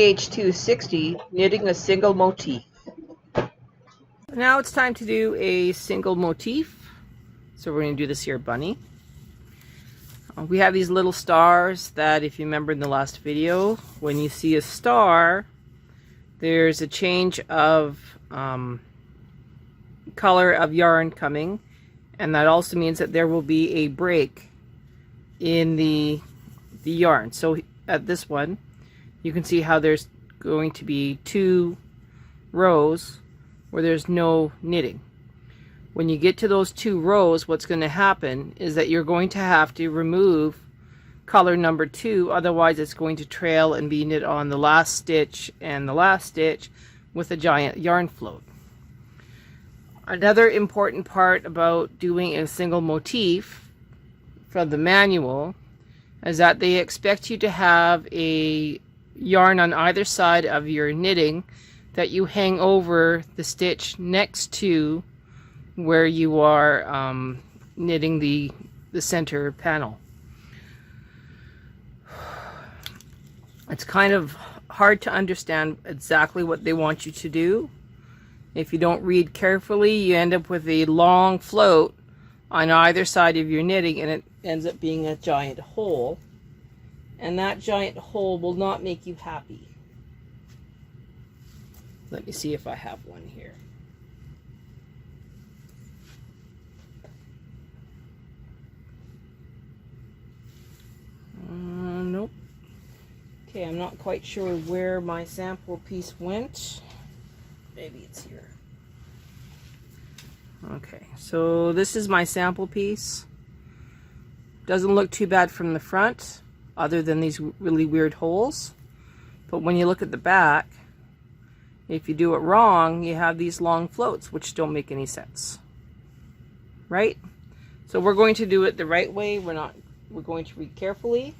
Page 260, knitting a single motif. Now it's time to do a single motif. So we're going to do this here bunny. We have these little stars that, if you remember in the last video, when you see a star, there's a change of color of yarn coming, and that also means that there will be a break in the yarn. So at this one, you can see how there's going to be 2 rows where there's no knitting. When you get to those 2 rows, what's going to happen is that you're going to have to remove color number 2, otherwise it's going to trail and be knit on the last stitch and the last stitch with a giant yarn float. Another important part about doing a single motif from the manual is that they expect you to have a yarn on either side of your knitting that you hang over the stitch next to where you are knitting the center panel. It's kind of hard to understand exactly what they want you to do. If you don't read carefully, you end up with a long float on either side of your knitting, and it ends up being a giant hole. And that giant hole will not make you happy. Let me see if I have one here. Nope. Okay, I'm not quite sure where my sample piece went. Maybe it's here. Okay, so this is my sample piece. Doesn't look too bad from the front, other than these really weird holes. But when you look at the back, if you do it wrong, you have these long floats, which don't make any sense. Right? So we're going to do it the right way. We're going to read carefully,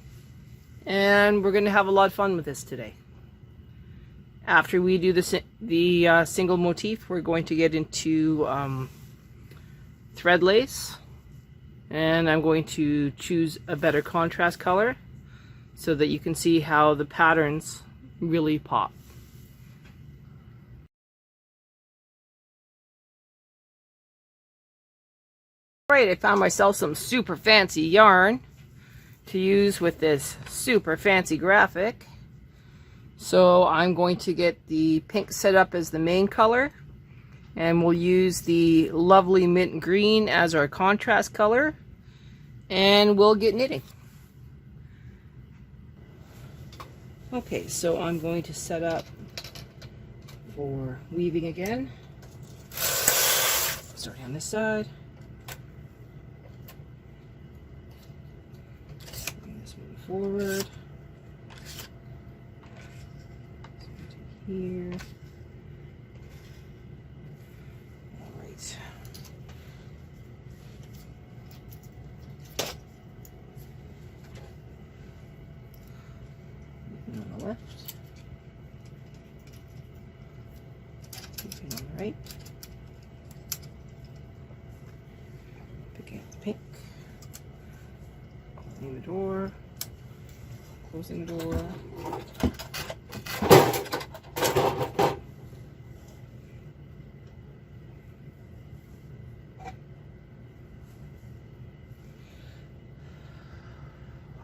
and we're going to have a lot of fun with this today. After we do the single motif, we're going to get into thread lace, and I'm going to choose a better contrast color so that you can see how the patterns really pop. Alright, I found myself some super fancy yarn to use with this super fancy graphic. So I'm going to get the pink set up as the main color, and we'll use the lovely mint green as our contrast color, and we'll get knitting. Okay, so I'm going to set up for weaving again. Starting on this side. Bring this one forward. Here. All right. On the left. Keeping on the right. Picking up the pink. Opening the door. Closing the door.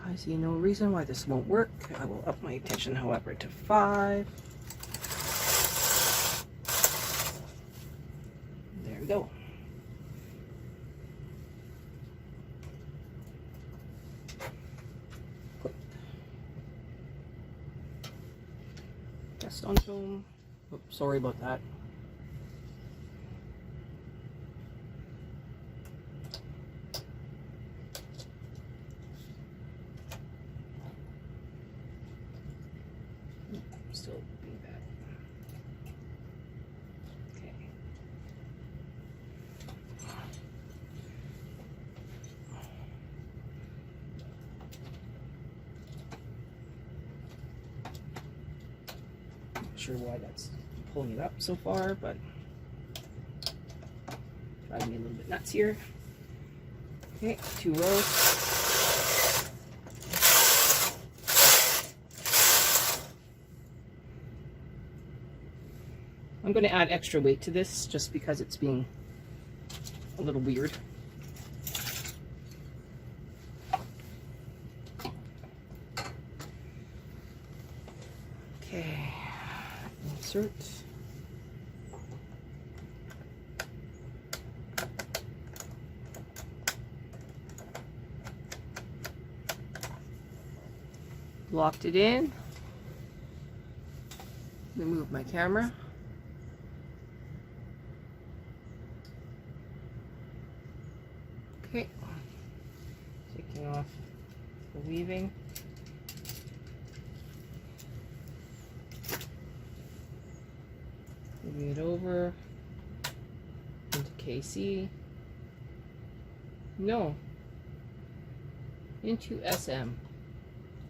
I see no reason why this won't work. I will up my attention, however, to 5. There we go. Clip. Rest on film. Oops, sorry about that. Still being bad. Okay. Not sure why that's pulling it up so far, but driving me a little bit nuts here. Okay, 2 rows. I'm going to add extra weight to this just because it's being a little weird. Okay, insert. Locked it in. Remove my camera. Okay, taking off the weaving. Moving it over into KC. No, into SM,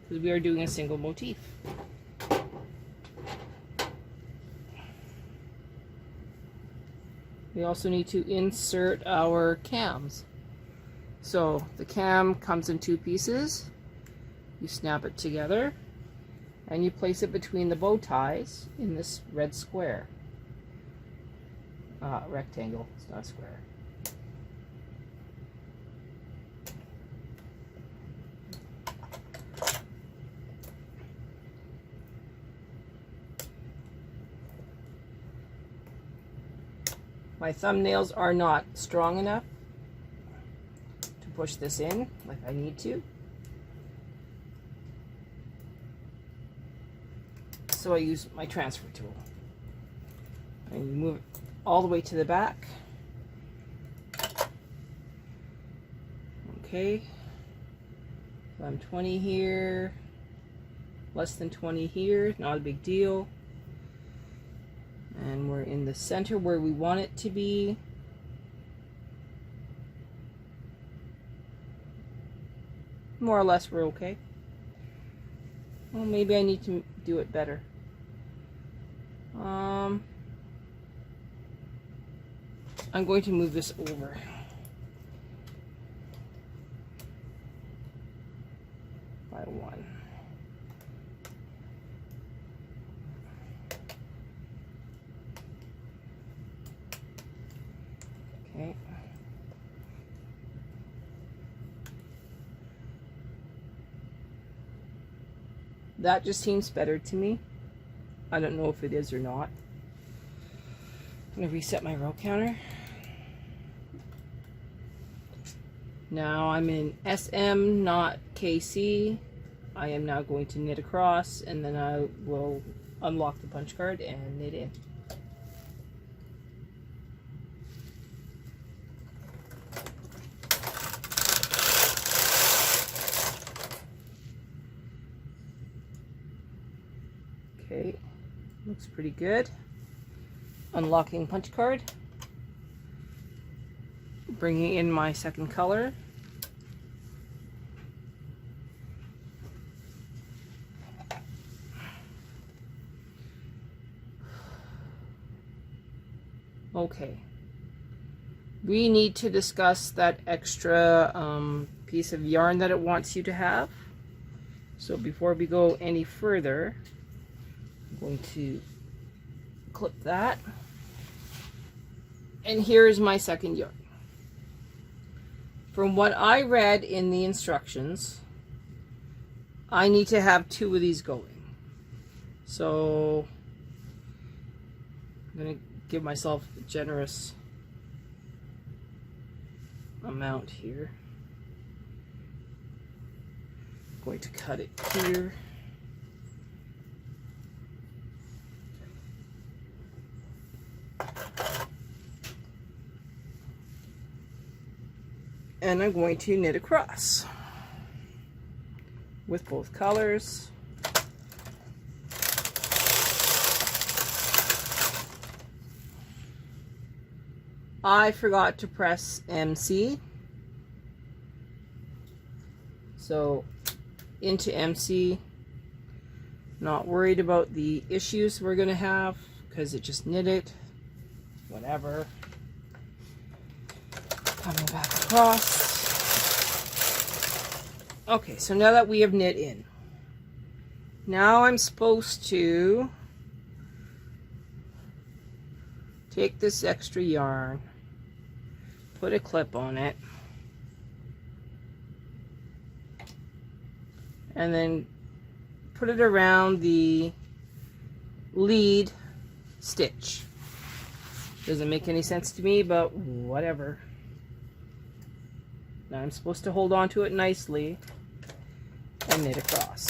because we are doing a single motif. We also need to insert our cams. So the cam comes in two pieces. You snap it together and you place it between the bow ties in this red square. Rectangle, it's not a square. My thumbnails are not strong enough to push this in like I need to. So I use my transfer tool. And you move it all the way to the back. Okay. So I'm 20 here, less than 20 here, not a big deal. And we're in the center where we want it to be. More or less we're okay. Well, maybe I need to do it better. I'm going to move this over. By one. Okay. That just seems better to me. I don't know if it is or not. I'm going to reset my row counter. Now I'm in SM, not KC. I am now going to knit across, and then I will unlock the punch card and knit in. Okay, looks pretty good. Unlocking punch card. Bringing in my second color. Okay. We need to discuss that extra piece of yarn that it wants you to have. So before we go any further, I'm going to clip that. And here's my second yarn. From what I read in the instructions, I need to have 2 of these going. So I'm going to give myself a generous amount here. I'm going to cut it here. And I'm going to knit across with both colors. I forgot to press MC. So into MC. Not worried about the issues we're going to have because it just knit it. Whatever. Coming back across. Okay, so now that we have knit in, now I'm supposed to take this extra yarn, put a clip on it, and then put it around the lead stitch. Doesn't make any sense to me, but whatever. Now I'm supposed to hold on to it nicely and knit across.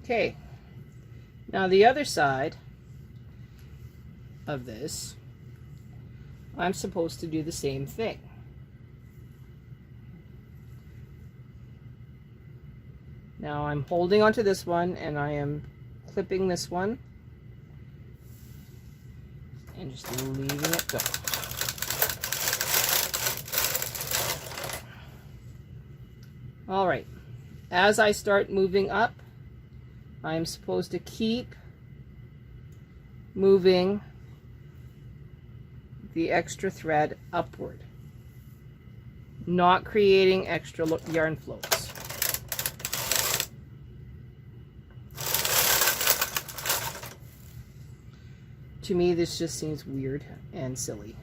Okay, now the other side of this, I'm supposed to do the same thing. Now I'm holding onto this one and I am clipping this one and just leaving it go. All right, as I start moving up, I'm supposed to keep moving the extra thread upward, not creating extra yarn floats. To me, this just seems weird and silly.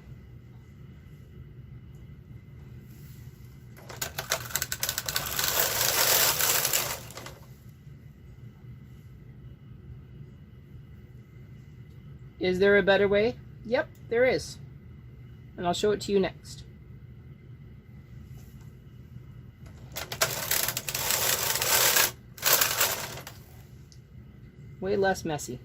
Is there a better way? Yep, there is. And I'll show it to you next. Way less messy.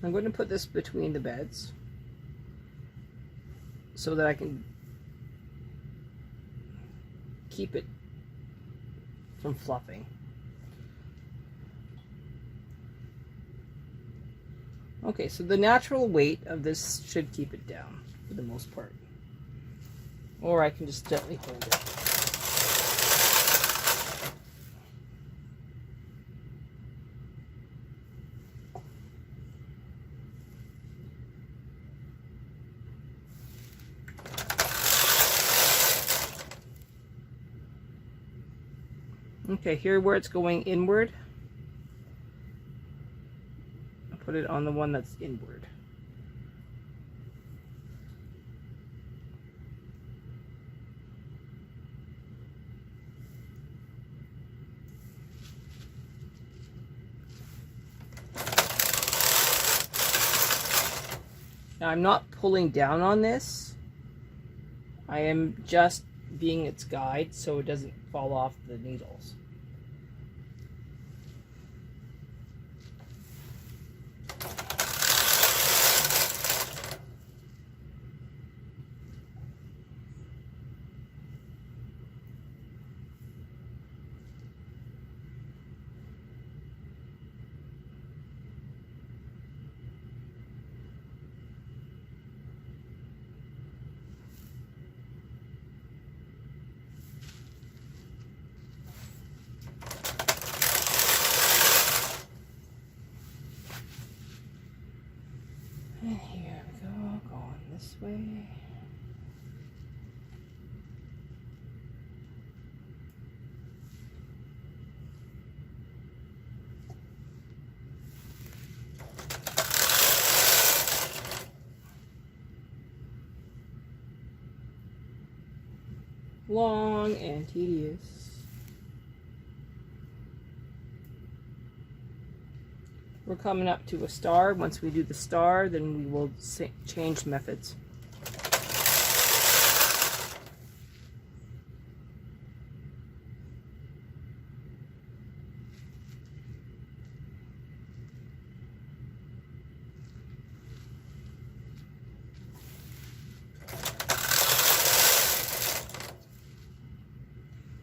I'm going to put this between the beds so that I can keep it from fluffing. Okay, so the natural weight of this should keep it down for the most part. Or I can just gently hold it. Okay, here where it's going inward, I'll put it on the one that's inward. Now I'm not pulling down on this. I am just being its guide so it doesn't fall off the needles. And here we go, going this way. Long and tedious. We're coming up to a star. Once we do the star, then we will change methods.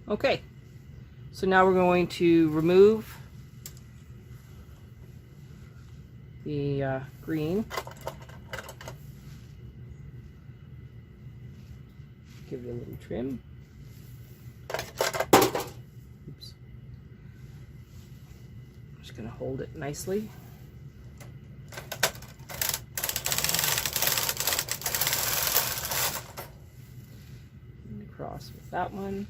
Okay, so now we're going to remove the green. Give it a little trim. Oops. I'm just going to hold it nicely. And across with that one.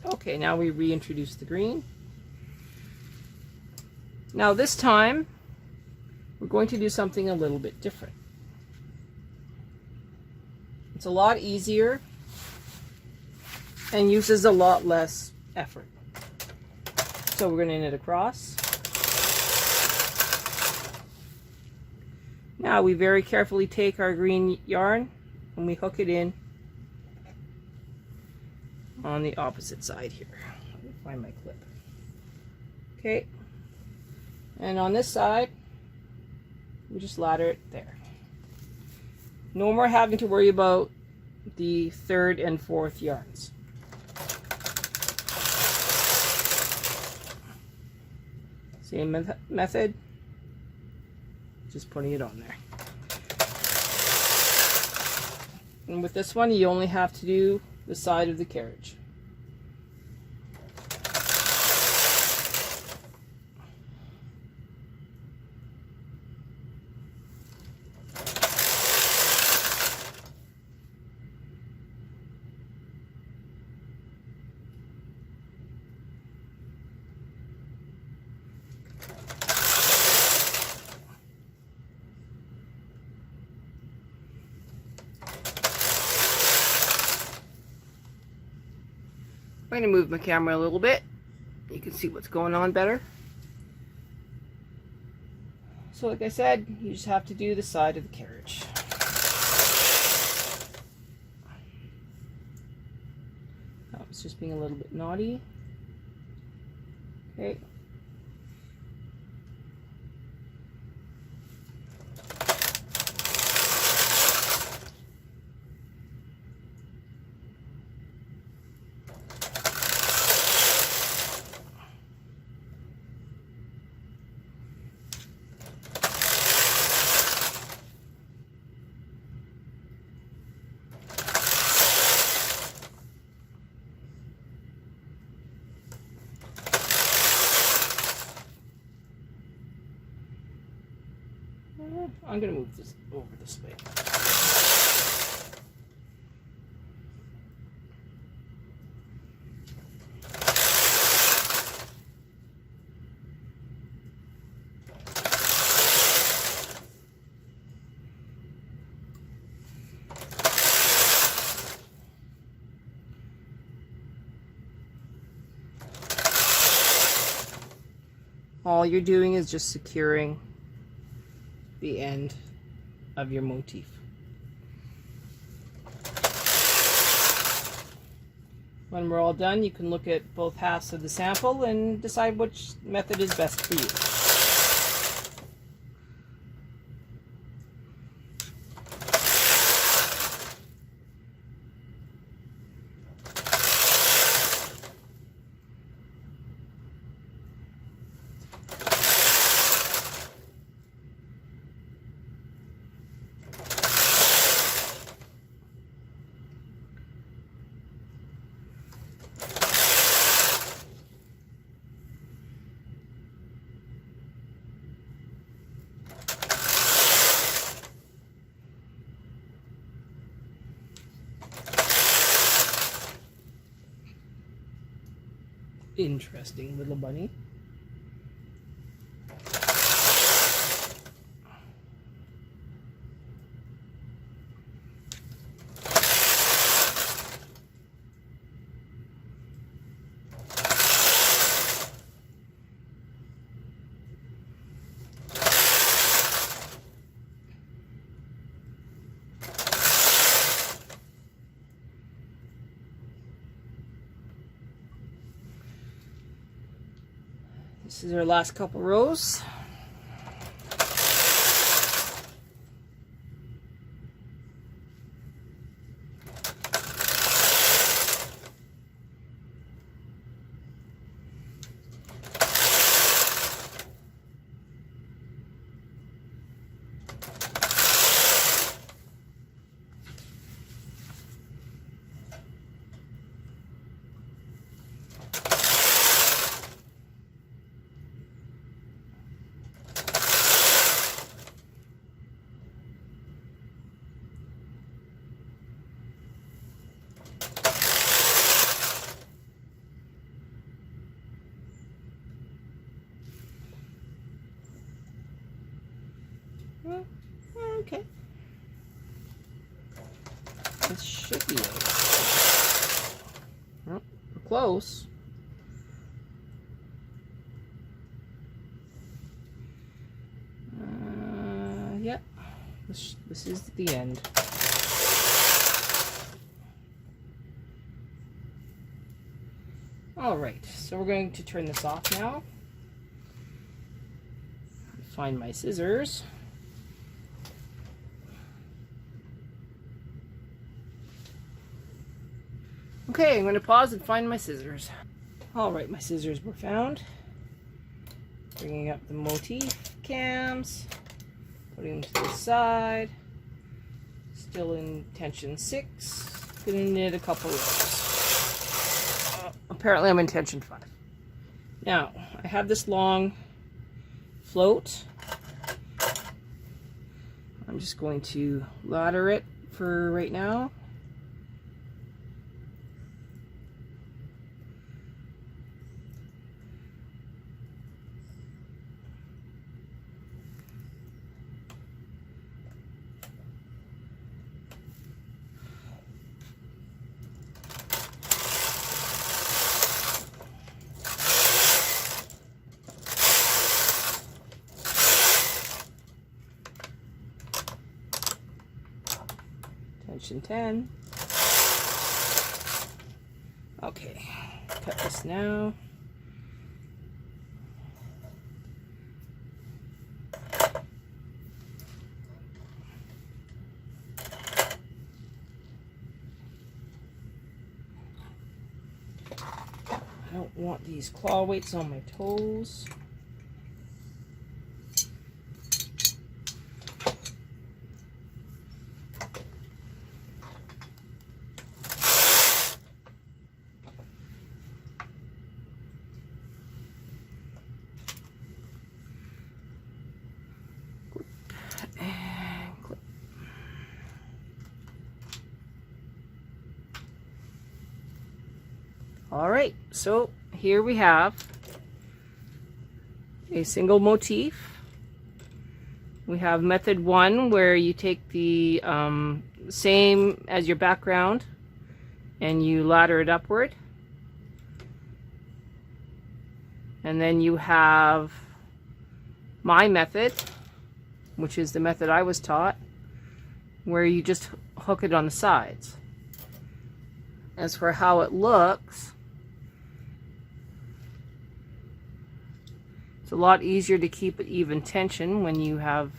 Okay, now we reintroduce the green. Now this time, we're going to do something a little bit different. It's a lot easier and uses a lot less effort. So we're going to knit across. Now we very carefully take our green yarn and we hook it in on the opposite side here. Let me find my clip. Okay, and on this side we just ladder it there. No more having to worry about the third and fourth yarns. Same method, just putting it on there. And with this one you only have to do the side of the carriage. I'm going to move my camera a little bit. You can see what's going on better. So like I said, you just have to do the side of the carriage. That was just being a little bit naughty. Okay. I'm going to move this over this way. All you're doing is just securing the end of your motif. When we're all done, you can look at both halves of the sample and decide which method is best for you. Interesting little bunny. This is our last couple rows. Okay. This should be it. Oh, we're close. Yeah. This is the end. All right, so we're going to turn this off now. Find my scissors. Okay, I'm going to pause and find my scissors. All right, my scissors were found. Bringing up the Motif cams, putting them to the side. Still in tension 6. Gonna knit a couple rows. Apparently I'm in tension 5. Now, I have this long float. I'm just going to ladder it for right now. Tension 10. Okay, cut this now. I don't want these claw weights on my toes. All right, so here we have a single motif. We have method 1, where you take the same as your background and you ladder it upward. And then you have my method, which is the method I was taught, where you just hook it on the sides. As for how it looks, it's a lot easier to keep it even tension when you have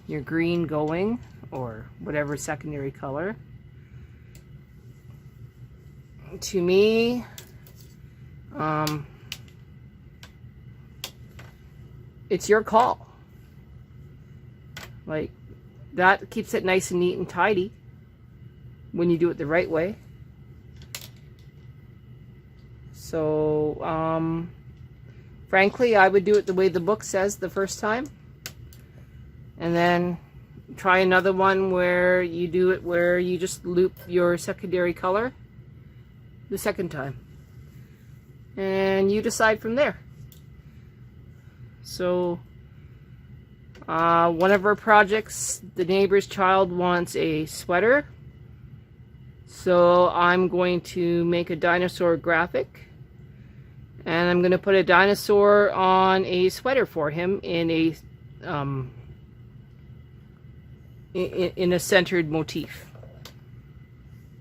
your green going, or whatever secondary color. To me, it's your call. Like, that keeps it nice and neat and tidy when you do it the right way. So, frankly, I would do it the way the book says the first time. And then try another one where you do it where you just loop your secondary color the second time. And you decide from there. So, one of our projects, the neighbor's child wants a sweater. So I'm going to make a dinosaur graphic. And I'm going to put a dinosaur on a sweater for him in a in a centered motif.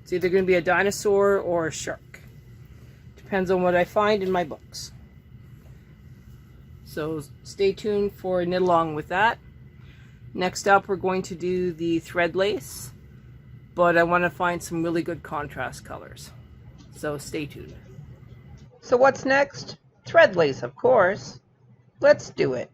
It's either going to be a dinosaur or a shark. Depends on what I find in my books. So stay tuned for knit along with that. Next up, we're going to do the thread lace, but I want to find some really good contrast colors. So stay tuned. So what's next? Thread lace, of course. Let's do it.